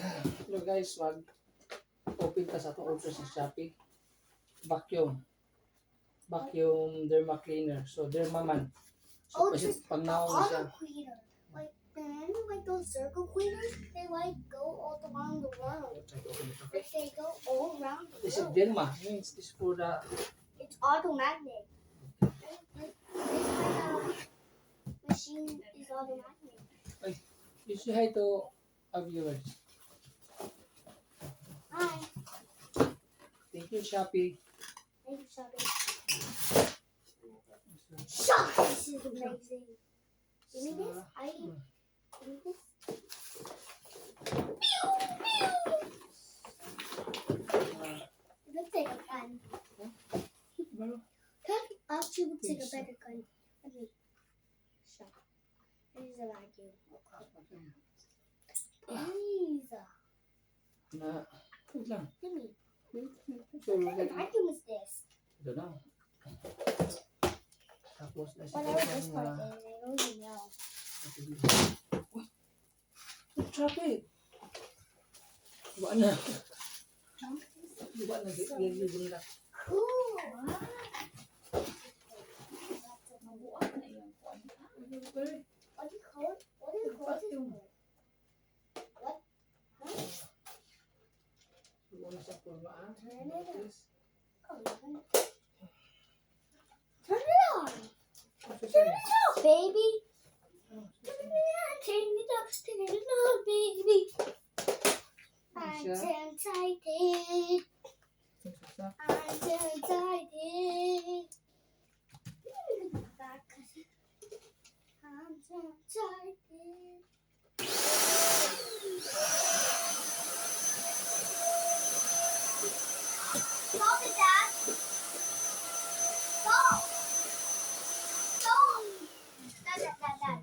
Hello guys, mag-open ka sa itong order sa Shopee. Vacuum Deerma cleaner. So Deerma man. So kasi pag naon siya. Cleaner. Like like those circle cleaners, they like go all around the world. Okay. They go all around the This is world. Deerma. Means this for the It's automatic. This kind of machine is automatic. you say hi to our viewers. Hi. Thank you, Shopee. Thank you, Shopee. Shopee, this is amazing. Give me this. Give me this. Pew, pew. It looks like a gun. Actually, looks like a better gun. Let me. Shop. This is a vacuum. Please. Wait lang. Give me. So, What kind of vacuum is this? I don't know. Tapos, Whatever this part is, I don't even know. Shopee. Diba na? Diba na? Libre na. Cool. What do you call it? What do you call this for? What? Huh? Turn it Turn it on. Oh, turn it on. Turn it on, baby. Turn it on, baby. I'm so excited. I'm so excited. I'm so excited. Stop it, Dad. Stop. Stop. Dad.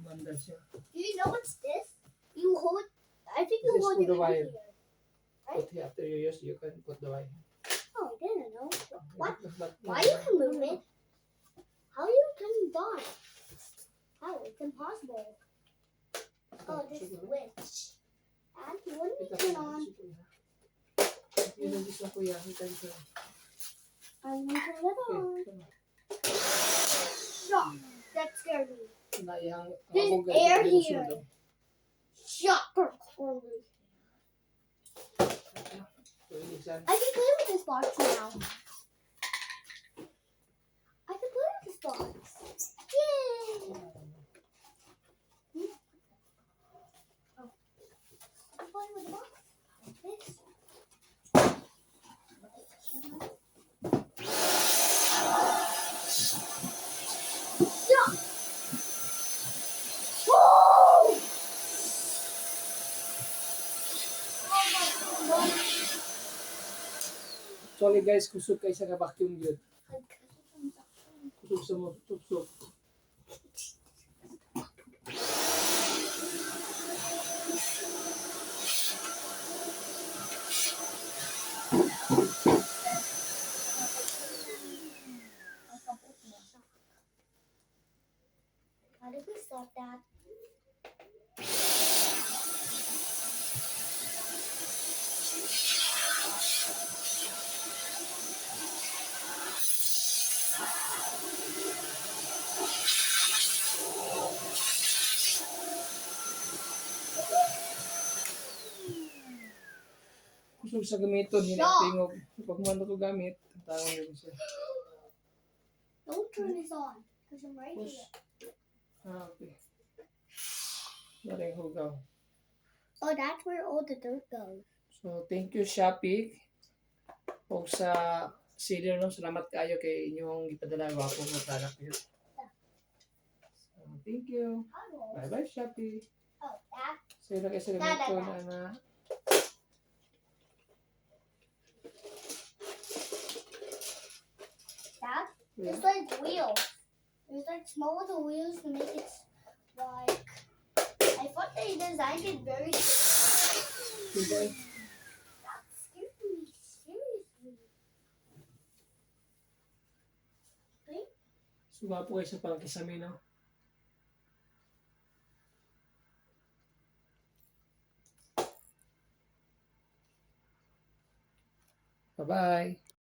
Do you know what's this? You hold. I think you This is hold for it the in wire. here. But after you use, you can put the wire. Oh, I didn't know. What? But, Why you can move it? How you turn it on? How? It's impossible. Oh, this switch. And what do we turn on? Yun ang gusto ko yan. I'm gonna turn it on. Shock. That scared me. There's air here. Shocker. I can play with this box now. I can play with this box. Yay! Oh. I'm playing with the box. Like this. Shock! Woo! Oh my God. Sorry guys, kusog kayo sa vacuum yun. Kusog sa mo, kusog. How did we stop that? Kusog sa gamiton, hindi na tingog. Pag mano ko gamit, tawag nyo siya. Don't turn this on, because I'm right Push. here. Okay. Maring hugaw. Oh, that's where all the dirt goes. So, thank you Shopee. O sa seller, no? Salamat kayo kay inyong ipadala. Wapo mo product yun. So, thank you. Bye-bye Shopee. Oh, that? Sa'yo na kayo sa gamiton, na. Dad? Yeah. There's like wheels. There's like small little wheels to make it like. I thought they designed it very. Goodbye. That scared me seriously. Okay? Sumapo kayo sa pangkisami, no? Bye-bye.